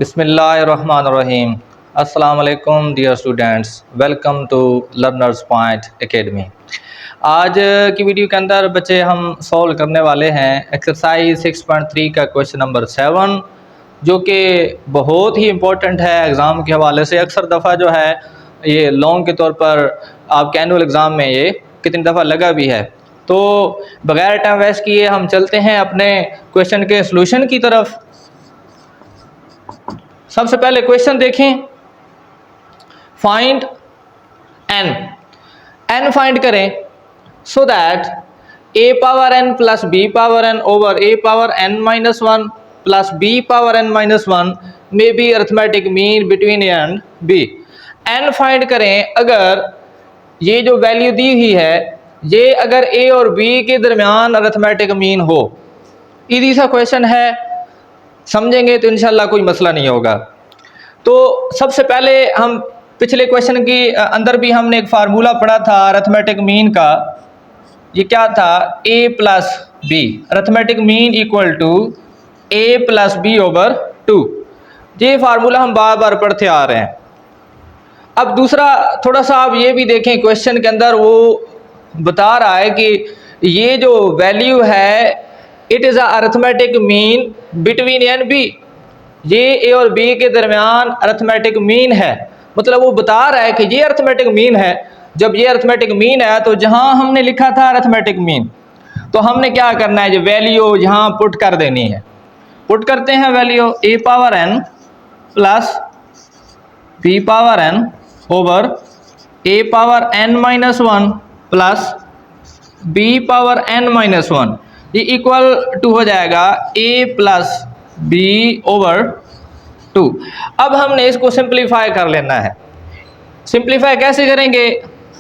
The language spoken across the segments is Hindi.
बिस्मिल्लाहिर्रहमानिर्रहीम। अस्सलाम वालेकुम dear students, welcome to learners point academy. आज की वीडियो के अंदर बच्चे हम सॉल्व करने वाले हैं एक्सरसाइज 6.3 का क्वेश्चन नंबर 7, जो कि बहुत ही इम्पोर्टेंट है एग्ज़ाम के हवाले से। अक्सर दफ़ा जो है ये लॉन्ग के तौर पर आपके एनुअल एग्ज़ाम में ये कितनी दफ़ा लगा भी है। तो बग़ैर टाइम वेस्ट किए हम चलते हैं अपने क्वेश्चन के सलूशन की तरफ। सबसे पहले क्वेश्चन देखें, फाइंड एन फाइंड करें so that a power N plus B power N over A power N minus one plus B power N minus one may be arithmetic mean between a and b. N find करें अगर ये जो वैल्यू दी हुई है ये अगर ए और बी के दरमियान अरिथमेटिक मीन हो। इजी सा क्वेश्चन है, समझेंगे तो इंशाल्लाह कोई मसला नहीं होगा। तो सबसे पहले हम पिछले क्वेश्चन के अंदर भी हमने एक फार्मूला पढ़ा था अरिथमेटिक मीन का। ये क्या था? A plus B, arithmetic mean equal to A plus B over 2। ये फार्मूला हम बार बार पढ़ते आ रहे हैं। अब दूसरा थोड़ा सा आप ये भी देखें, क्वेश्चन के अंदर वो बता रहा है कि ये जो वैल्यू है it is arithmetic mean between a and b. ये ए और बी के दरमियान अरिथमेटिक मीन है, मतलब वो बता रहा है कि ये अरिथमेटिक मीन है। जब ये अरिथमेटिक मीन है तो जहां हमने लिखा था अरिथमेटिक मीन, तो हमने क्या करना है, जो वैल्यू यहाँ पुट कर देनी है। पुट करते हैं value A power N plus B power N over A power N minus one plus B power N minus one, ये इक्वल टू हो जाएगा ए प्लस बी ओवर 2। अब हमने इसको सिंप्लीफाई कर लेना है। सिंप्लीफाई कैसे करेंगे?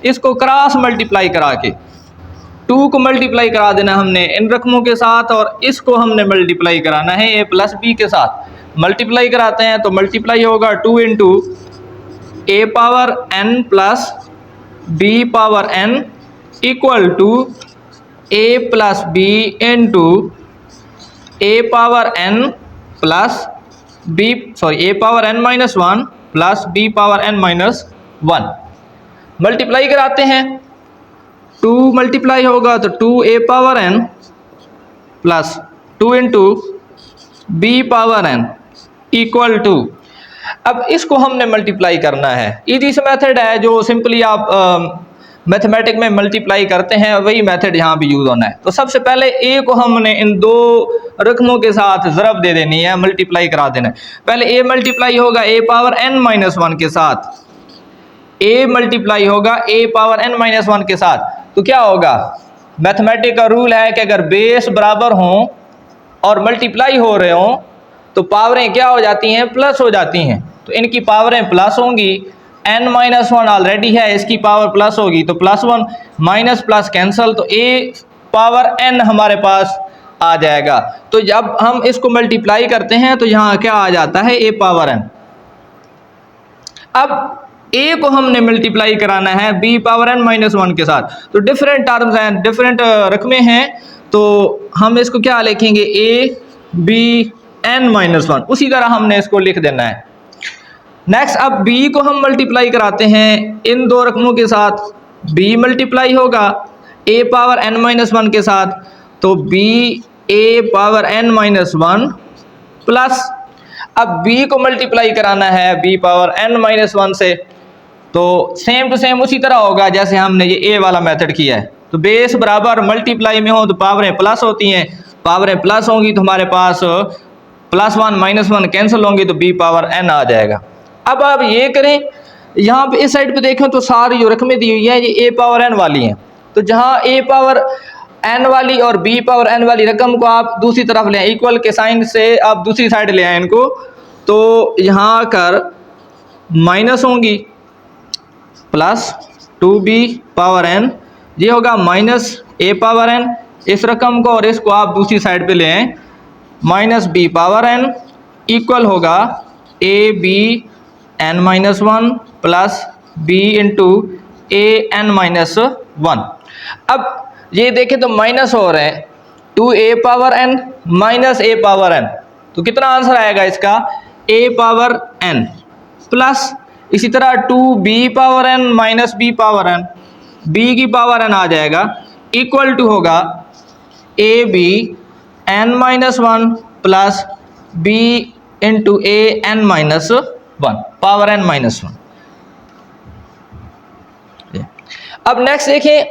इसको क्रॉस मल्टीप्लाई करा के 2 को मल्टीप्लाई करा देना हमने इन रकमों के साथ, और इसको हमने मल्टीप्लाई कराना है ए प्लस बी के साथ। मल्टीप्लाई कराते हैं तो मल्टीप्लाई होगा 2 into A power N plus B power N equal to A plus B into A power N plus B A power N minus one plus B power N minus one. Multiply कराते हैं, 2 मल्टीप्लाई होगा तो 2 A power N plus 2 into B power N equal to. अब इसको हमने मल्टीप्लाई करना है। इजी से मेथड है जो सिंपली आप मैथमेटिक में मल्टीप्लाई करते हैं, वही मेथड यहाँ भी यूज़ होना है। तो सबसे पहले ए को हमने इन दो रकमों के साथ ज़रब दे देनी है, मल्टीप्लाई करा देना है। पहले ए मल्टीप्लाई होगा ए पावर एन माइनस वन के साथ, ए मल्टीप्लाई होगा ए पावर एन माइनस वन के साथ। तो क्या होगा? मैथमेटिक का रूल है कि अगर बेस बराबर हों और मल्टीप्लाई हो रहे हों तो पावरें क्या हो जाती हैं? प्लस हो जाती हैं। तो इनकी पावरें प्लस होंगी। n माइनस वन ऑलरेडी है, इसकी पावर प्लस होगी तो plus one, minus plus cancel, तो a पावर n हमारे पास आ जाएगा। तो जब हम इसको मल्टीप्लाई करते हैं तो यहाँ क्या आ जाता है? a power n। अब a को हमने मल्टीप्लाई कराना है b power n minus one के साथ। तो डिफरेंट टर्म्स हैं, डिफरेंट रकमें हैं, तो हम इसको क्या लिखेंगे? a b n minus one, उसी तरह हमने इसको लिख देना है। नेक्स्ट अब b को हम मल्टीप्लाई कराते हैं इन दो रकमों के साथ। b मल्टीप्लाई होगा a power n minus one के साथ, तो b a power n minus one plus, अब b को मल्टीप्लाई कराना है b power n minus one से, तो सेम टू सेम उसी तरह होगा जैसे हमने ये a वाला मेथड किया है। तो बेस बराबर मल्टीप्लाई में हो तो पावरें प्लस होती हैं, पावरें प्लस होंगी तो हमारे पास plus one minus one cancel होंगी तो b पावर n आ जाएगा। अब आप ये करें, यहाँ पे इस साइड पे देखें तो सारी जो रकमें दी हुई हैं ये a पावर n वाली हैं। तो जहाँ a पावर n वाली और b पावर n वाली रकम को आप दूसरी तरफ ले आए, इक्वल के साइन से आप दूसरी साइड ले आए इनको, तो यहाँ कर माइनस होंगी प्लस 2b पावर n, ये होगा माइनस a पावर n इस रकम को, और इसको आप दूसरी साइड पे ले आए minus b power n equal होगा a b n minus one plus b into a n minus one. अब ये देखें तो माइनस हो रहे हैं 2a power n minus a power n, तो कितना आंसर आएगा इसका? ए पावर n प्लस इसी तरह 2b power n minus b power n, b की पावर n आ जाएगा इक्वल टू होगा ए b n minus one plus b into a n minus one power n minus one. अब नेक्स्ट देखें,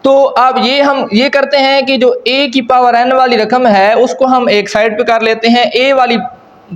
तो अब हम ये करते हैं कि जो a की पावर n वाली रकम है उसको हम एक साइड पे कर लेते हैं, a वाली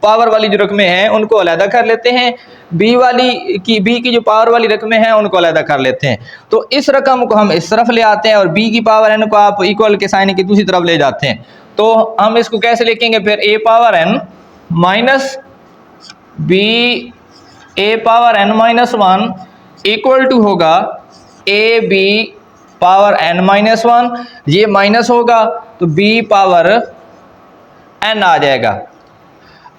पावर वाली जो रकमें हैं उनको अलहदा कर लेते हैं, b की जो पावर वाली रकमें हैं उनको अलहदा कर लेते हैं। तो इस रकम को हम इस तरफ ले आते हैं और b की पावर n को आप इक्वल के साइन की दूसरी तरफ ले जाते हैं। तो हम इसको कैसे लिखेंगे फिर, a power n minus b a power n minus one equal to होगा ए B power n minus one, ये माइनस होगा तो b पावर n आ जाएगा।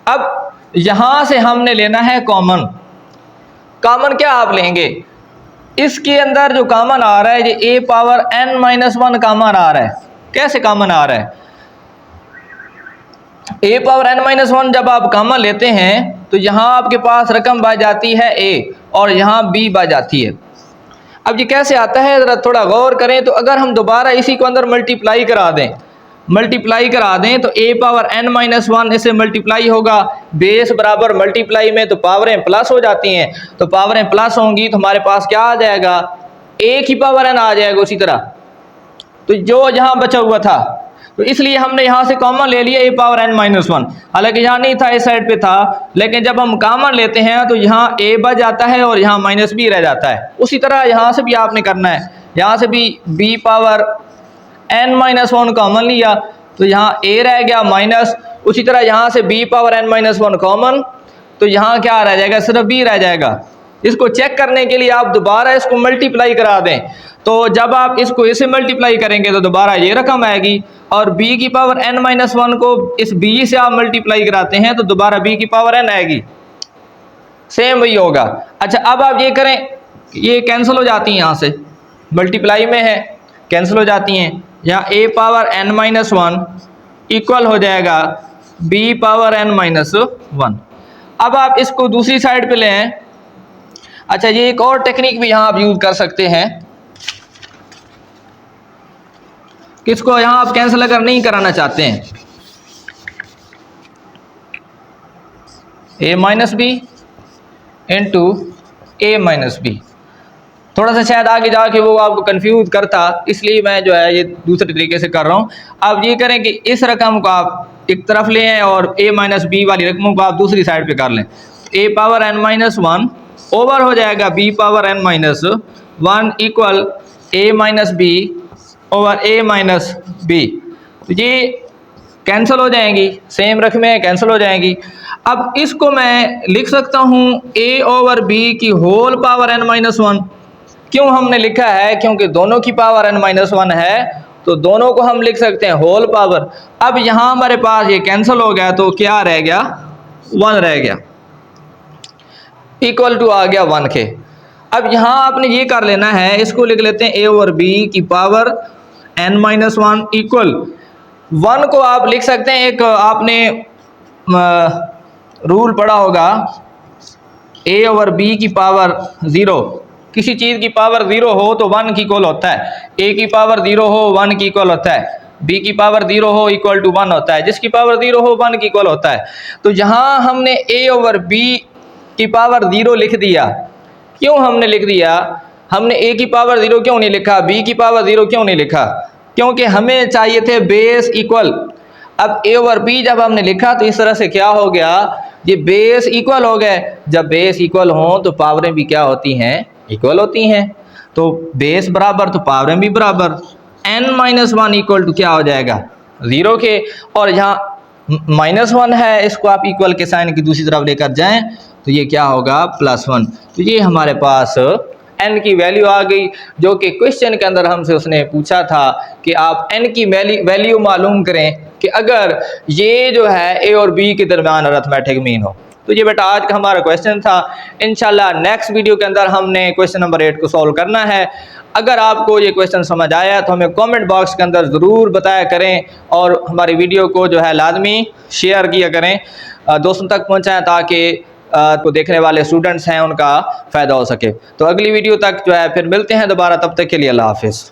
अब यहां से हमने लेना है कॉमन। कॉमन क्या आप लेंगे, इसके अंदर जो कॉमन आ रहा है ये a power n minus one common आ रहा है। कैसे कॉमन आ रहा है, a power n minus one जब आप कॉमन लेते हैं तो यहाँ आपके पास रकम बच जाती है a और यहाँ b बच जाती है। अब ये कैसे आता है ज़रा थोड़ा गौर करें। तो अगर हम दोबारा इसी को अंदर मल्टीप्लाई करा दें तो a power n minus one इससे मल्टीप्लाई होगा, बेस बराबर मल्टीप्लाई में तो पावरें प्लस हो जाती हैं, तो पावरें प्लस होंगी तो हमारे पास क्या आ जाएगा, a की पावर n आ जाएगा उसी तरह, तो जो यहाँ बचा हुआ था। तो इसलिए हमने यहाँ से कॉमन ले लिया a power n minus one, हालांकि यहाँ नहीं था इस साइड पे था, लेकिन जब हम कॉमन लेते हैं तो यहाँ a बच जाता है और यहाँ माइनस b रह जाता है। उसी तरह यहाँ से भी आपने करना है, यहाँ से भी b power n minus one common लिया तो यहाँ a रह गया माइनस, उसी तरह यहाँ से b power n minus one common तो यहाँ क्या रह जाएगा, सिर्फ b रह जाएगा। इसको चेक करने के लिए आप दोबारा इसको मल्टीप्लाई करा दें, तो जब आप इसको इसे मल्टीप्लाई करेंगे तो दोबारा ये रकम आएगी, और b की पावर n माइनस वन को इस b से आप मल्टीप्लाई कराते हैं तो दोबारा b की पावर n आएगी, सेम वही होगा। अच्छा अब आप ये करें, ये कैंसिल हो जाती हैं, यहाँ से मल्टीप्लाई में है कैंसिल हो जाती हैं, यहाँ a power n minus one equal हो जाएगा b power n minus one. अब आप इसको दूसरी साइड पे ले आएं। अच्छा ये एक और टेक्निक भी यहाँ आप यूज कर सकते हैं, किसको यहाँ आप कैंसिल अगर नहीं कराना चाहते हैं, a minus b into a minus b. थोड़ा सा शायद आगे जाके वो आपको कंफ्यूज करता, इसलिए मैं जो है ये दूसरे तरीके से कर रहा हूँ। आप ये करें कि इस रकम को आप एक तरफ ले आएं और a माइनस बी वाली रकमों को आप दूसरी साइड पे कर लें। a power n minus one over हो जाएगा b power n minus one equal a minus b over a minus b. तो ये कैंसिल हो जाएंगी, सेम रकमें कैंसिल हो जाएंगी। अब इसको मैं लिख सकता हूँ a ओवर b की whole power n minus one. क्यों हमने लिखा है, क्योंकि दोनों की पावर n माइनस वन है तो दोनों को हम लिख सकते हैं होल पावर। अब यहाँ हमारे पास ये कैंसिल हो गया तो क्या रह गया, वन रह गया, इक्वल टू आ गया वन के। अब यहाँ आपने ये कर लेना है, इसको लिख लेते हैं a ओवर b की power n minus one equal one को आप लिख सकते हैं, एक आपने रूल पढ़ा होगा a ओवर b की पावर ज़ीरो, किसी चीज़ की पावर ज़ीरो हो तो वन की इक्वल होता है, a की पावर ज़ीरो हो वन की इक्वल होता है, b की पावर ज़ीरो हो इक्वल टू वन होता है, जिसकी पावर ज़ीरो हो वन की इक्वल होता है। तो यहाँ हमने a ओवर b की पावर ज़ीरो लिख दिया। क्यों हमने लिख दिया, हमने a की पावर ज़ीरो क्यों नहीं लिखा, b की पावर ज़ीरो क्यों नहीं लिखा, क्योंकि हमें चाहिए थे बेस इक्वल। अब a ओवर b जब हमने लिखा तो इस तरह से क्या हो गया, ये बेस इक्वल हो गए। जब बेस इक्वल हो तो पावरें भी क्या होती हैं, इक्वल होती हैं। तो बेस बराबर तो पावरें भी बराबर, n minus one equal to क्या हो जाएगा, ज़ीरो के, और यहाँ माइनस वन है, इसको आप इक्वल के साइन की दूसरी तरफ लेकर जाएं तो ये क्या होगा, प्लस वन। तो ये हमारे पास n की वैल्यू आ गई, जो कि क्वेश्चन के अंदर हमसे उसने पूछा था कि आप n की वैल्यू मालूम करें कि अगर ये जो है a और b के दरमियान अरिथमेटिक मीन हो। तो ये बेटा आज का हमारा क्वेश्चन था। इंशाल्लाह नेक्स्ट वीडियो के अंदर हमने क्वेश्चन नंबर 8 को सॉल्व करना है। अगर आपको ये क्वेश्चन समझ आया तो हमें कमेंट बॉक्स के अंदर ज़रूर बताया करें और हमारी वीडियो को जो है लाजमी शेयर किया करें, दोस्तों तक पहुँचाएँ ताकि तो देखने वाले स्टूडेंट्स हैं उनका फ़ायदा हो सके। तो अगली वीडियो तक जो है फिर मिलते हैं दोबारा, तब तक के लिए अल्लाह हाफिज़।